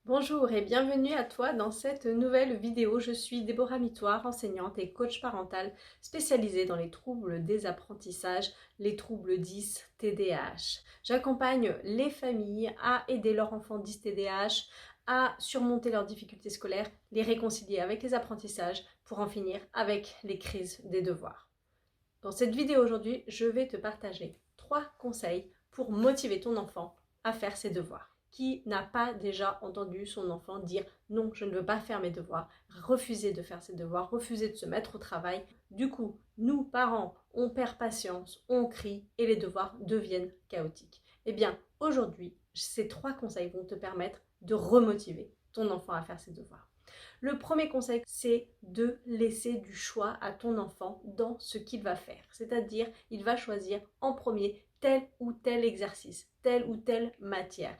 Bonjour et bienvenue à toi dans cette nouvelle vidéo. Je suis Déborah Mitoire, enseignante et coach parental spécialisée dans les troubles des apprentissages, les troubles 10 TDAH. J'accompagne les familles à aider leurs enfants 10 TDAH à surmonter leurs difficultés scolaires, les réconcilier avec les apprentissages pour en finir avec les crises des devoirs. Dans cette vidéo aujourd'hui, je vais te partager 3 conseils pour motiver ton enfant à faire ses devoirs. Qui n'a pas déjà entendu son enfant dire « Non, je ne veux pas faire mes devoirs », refuser de faire ses devoirs, refuser de se mettre au travail. Du coup, nous, parents, on perd patience, on crie et les devoirs deviennent chaotiques. Eh bien, aujourd'hui, ces 3 conseils vont te permettre de remotiver ton enfant à faire ses devoirs. Le premier conseil, c'est de laisser du choix à ton enfant dans ce qu'il va faire. C'est-à-dire, il va choisir en premier tel ou tel exercice, telle ou telle matière.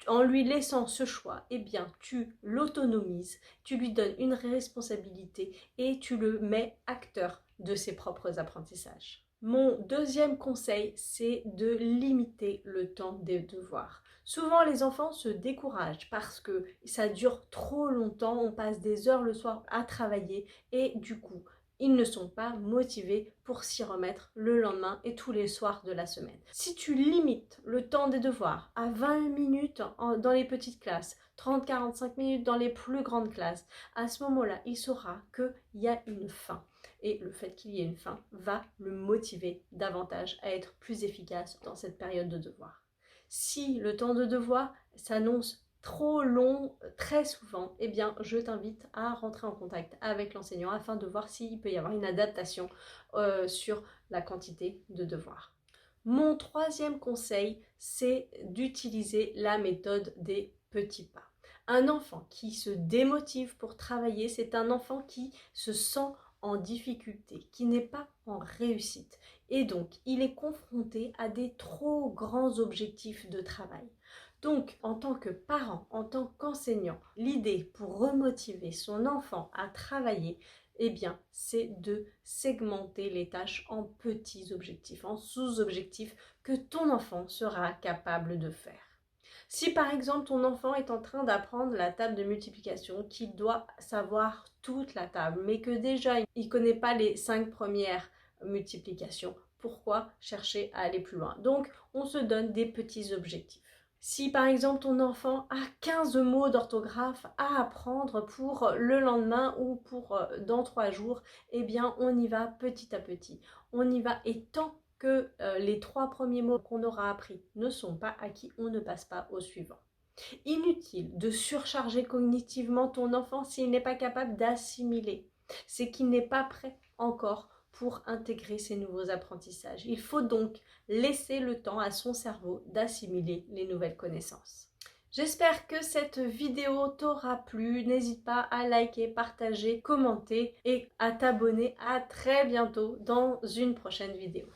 En lui laissant ce choix, eh bien, tu l'autonomises, tu lui donnes une responsabilité et tu le mets acteur de ses propres apprentissages. Mon deuxième conseil, c'est de limiter le temps des devoirs. Souvent, les enfants se découragent parce que ça dure trop longtemps, on passe des heures le soir à travailler et du coup, ils ne sont pas motivés pour s'y remettre le lendemain et tous les soirs de la semaine. Si tu limites le temps des devoirs à 20 minutes dans les petites classes, 30-45 minutes dans les plus grandes classes, à ce moment-là, il saura qu'il y a une fin. Et le fait qu'il y ait une fin va le motiver davantage à être plus efficace dans cette période de devoir. Si le temps de devoir s'annonce trop long, très souvent, eh bien, je t'invite à rentrer en contact avec l'enseignant afin de voir s'il peut y avoir une adaptation sur la quantité de devoirs. Mon troisième conseil, c'est d'utiliser la méthode des petits pas. Un enfant qui se démotive pour travailler, c'est un enfant qui se sent en difficulté, qui n'est pas en réussite. Et donc, il est confronté à des trop grands objectifs de travail. Donc, en tant que parent, en tant qu'enseignant, l'idée pour remotiver son enfant à travailler, eh bien, c'est de segmenter les tâches en petits objectifs, en sous-objectifs que ton enfant sera capable de faire. Si par exemple ton enfant est en train d'apprendre la table de multiplication, qu'il doit savoir toute la table, mais que déjà il ne connaît pas les 5 premières multiplications, pourquoi chercher à aller plus loin? Donc on se donne des petits objectifs. Si par exemple ton enfant a 15 mots d'orthographe à apprendre pour le lendemain ou pour dans 3 jours, eh bien on y va petit à petit. On y va et tant que les 3 premiers mots qu'on aura appris ne sont pas acquis, on ne passe pas au suivant. Inutile de surcharger cognitivement ton enfant s'il n'est pas capable d'assimiler. C'est qu'il n'est pas prêt encore pour intégrer ces nouveaux apprentissages. Il faut donc laisser le temps à son cerveau d'assimiler les nouvelles connaissances. J'espère que cette vidéo t'aura plu. N'hésite pas à liker, partager, commenter et à t'abonner. À très bientôt dans une prochaine vidéo.